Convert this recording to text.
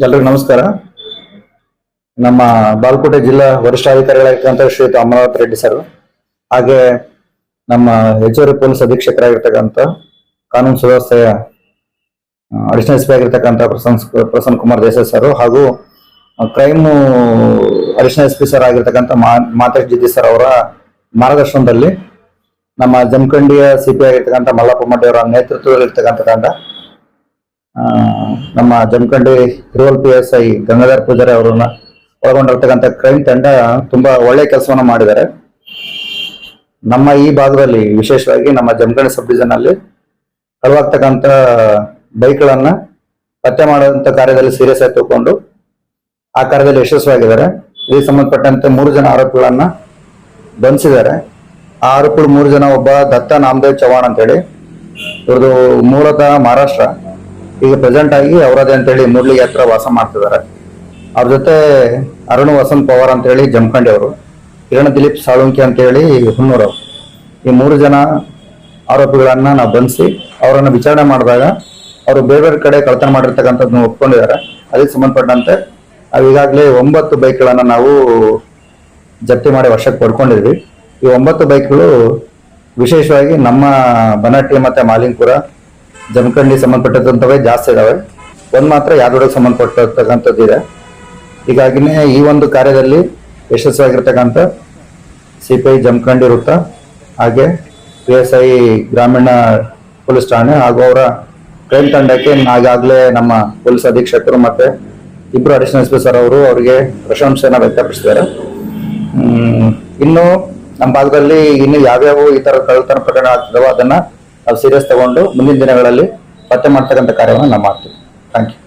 ಎಲ್ರಿಗೂ ನಮಸ್ಕಾರ. ನಮ್ಮ ಬಾಲ್ಕೋಟೆ ಜಿಲ್ಲಾ ವರಿಷ್ಠಾಧಿಕಾರಿಗಳಾಗಿರ್ತಕ್ಕಂಥ ಶ್ರೀಯುತ ಅಮರನಾಥ್ ರೆಡ್ಡಿ ಸರ್, ಹಾಗೆ ನಮ್ಮ ಹೆಚ್ಚುವರಿ ಪೊಲೀಸ್ ಅಧೀಕ್ಷಕರಾಗಿರ್ತಕ್ಕಂಥ ಕಾನೂನು ಸುವ್ಯವಸ್ಥೆಯ ಅಡಿಷನಲ್ ಎಸ್ ಪಿ ಆಗಿರ್ತಕ್ಕಂಥ ಪ್ರಸನ್ನ ಕುಮಾರ್ ದೇಸಾಯಿ ಸರ್, ಹಾಗೂ crime additional S P sir ಆಗಿರ್ತಕ್ಕಂಥ ಮಾತೇಶ್ ಜಿದ್ದಿ ಸರ್ ಅವರ ಮಾರ್ಗದರ್ಶನದಲ್ಲಿ ನಮ್ಮ ಜಮಖಂಡಿಯ ಸಿಪಿ ಆಗಿರ್ತಕ್ಕಂಥ ಮಲ್ಲಪ್ಪ ಮಡ್ಡಿ ಅವರ ನೇತೃತ್ವದಲ್ಲಿರ್ತಕ್ಕಂಥ ತಂಡ ನಮ್ಮ ಜಮಖಂಡಿ ರೂರಲ್ PSI ಗಂಗಾಧರ್ ಪೂಜಾರಿ ಅವರನ್ನ ಒಳಗೊಂಡಿರ್ತಕ್ಕಂಥ ಕ್ರೈಮ್ ತಂಡ ತುಂಬಾ ಒಳ್ಳೆ ಕೆಲಸವನ್ನ ಮಾಡಿದ್ದಾರೆ. ನಮ್ಮ ಈ ಭಾಗದಲ್ಲಿ ವಿಶೇಷವಾಗಿ ನಮ್ಮ ಜಮಖಂಡಿ ಸಬ್ ಡಿವಿಷನ್ ಅಲ್ಲಿ ಕಳುವಾಗ್ತಕ್ಕಂಥ ಬೈಕ್ಗಳನ್ನ ಪತ್ತೆ ಮಾಡುವಂತ ಕಾರ್ಯದಲ್ಲಿ ಸೀರಿಯಸ್ ಆಗಿ ತಗೊಂಡು ಆ ಕಾರ್ಯದಲ್ಲಿ ಯಶಸ್ವಿಯಾಗಿದ್ದಾರೆ. ಇದಕ್ಕೆ ಸಂಬಂಧಪಟ್ಟಂತೆ 3 ಜನ ಆರೋಪಿಗಳನ್ನ ಬಂಧಿಸಿದ್ದಾರೆ. ಆ ಆರೋಪಿಗಳು 3 ಜನ, ಒಬ್ಬ ದತ್ತ ನಾಮದೇವ್ ಚವಾಣ್ ಅಂತ ಹೇಳಿ, ಇವ್ರದ್ದು ಮೂಲತಃ ಮಹಾರಾಷ್ಟ್ರ, ಈಗ ಪ್ರೆಸೆಂಟ್ ಆಗಿ ಅವರದೇ ಅಂತ ಹೇಳಿ ಮೂಡ್ಲಿಗೆ ಹತ್ರ ವಾಸ ಮಾಡ್ತಿದ್ದಾರೆ. ಅವ್ರ ಜೊತೆ ಅರುಣ್ ವಸಂತ್ ಪವಾರ್ ಅಂತ ಹೇಳಿ ಜಮಖಂಡಿ ಅವರು, ಕಿರಣ್ ದಿಲೀಪ್ ಸಾಳುಂಕಿ ಅಂತ ಹೇಳಿ ಹುನ್ನೂರು. ಈ 3 ಜನ ಆರೋಪಿಗಳನ್ನ ನಾವು ಬಂಧಿಸಿ ಅವರನ್ನ ವಿಚಾರಣೆ ಮಾಡಿದಾಗ ಅವರು ಬೇರೆ ಬೇರೆ ಕಡೆ ಕಳ್ತನ ಮಾಡಿರ್ತಕ್ಕಂಥದ್ದನ್ನು ಒಪ್ಕೊಂಡಿದ್ದಾರೆ. ಅದಕ್ಕೆ ಸಂಬಂಧಪಟ್ಟಂತೆ ನಾವು ಈಗಾಗಲೇ 9 ಬೈಕ್ಗಳನ್ನ ನಾವು ಜಪ್ತಿ ಮಾಡಿ ವಶಕ್ಕೆ ಪಡ್ಕೊಂಡಿದ್ವಿ. ಈ 9 ಬೈಕ್ಗಳು ವಿಶೇಷವಾಗಿ ನಮ್ಮ ಬನಹಟ್ಟಿ ಮತ್ತೆ ಮಾಲಿಂಗ್ಪುರ, ಜಮಖಂಡಿ ಸಂಬಂಧಪಟ್ಟಂತವೇ ಜಾಸ್ತಿ ಇದಾವೆ. ಒಂದ್ ಮಾತ್ರ ಯಾದವಾಡಕ್ಕೆ ಸಂಬಂಧಪಟ್ಟಂತದ್ದು ಇದೆ. ಹೀಗಾಗಿನೇ ಈ ಒಂದು ಕಾರ್ಯದಲ್ಲಿ ಯಶಸ್ವಿಯಾಗಿರ್ತಕ್ಕಂಥ CPI ಜಮಖಂಡಿ ವೃತ್ತ, ಹಾಗೆ PSI ಗ್ರಾಮೀಣ ಪೊಲೀಸ್ ಠಾಣೆ ಹಾಗೂ ಅವರ ಕ್ರೈಮ್ ತಂಡಕ್ಕೆ ಈಗಾಗಲೇ ನಮ್ಮ ಪೊಲೀಸ್ ಅಧೀಕ್ಷಕರು ಮತ್ತೆ 2 ಅಡಿಷನಲ್ SP ಸರ್ ಅವರು ಅವರಿಗೆ ಪ್ರಶಂಸೆಯನ್ನ ವ್ಯಕ್ತಪಡಿಸಿದ್ದಾರೆ. ಇನ್ನು ನಮ್ಮ ಭಾಗದಲ್ಲಿ ಇನ್ನು ಯಾವ್ಯಾವ ಈ ತರ ಕಳ್ಳತನ ಪ್ರಕರಣ ಆಗ್ತದವೋ ಅದನ್ನ ನಾವು ಸೀರಿಯಸ್ ತಗೊಂಡು ಮುಂದಿನ ದಿನಗಳಲ್ಲಿ ಪತ್ತೆ ಮಾಡ್ತಕ್ಕಂಥ ಕಾರ್ಯವನ್ನು ನಾವು ಮಾಡ್ತೀವಿ. Thank you.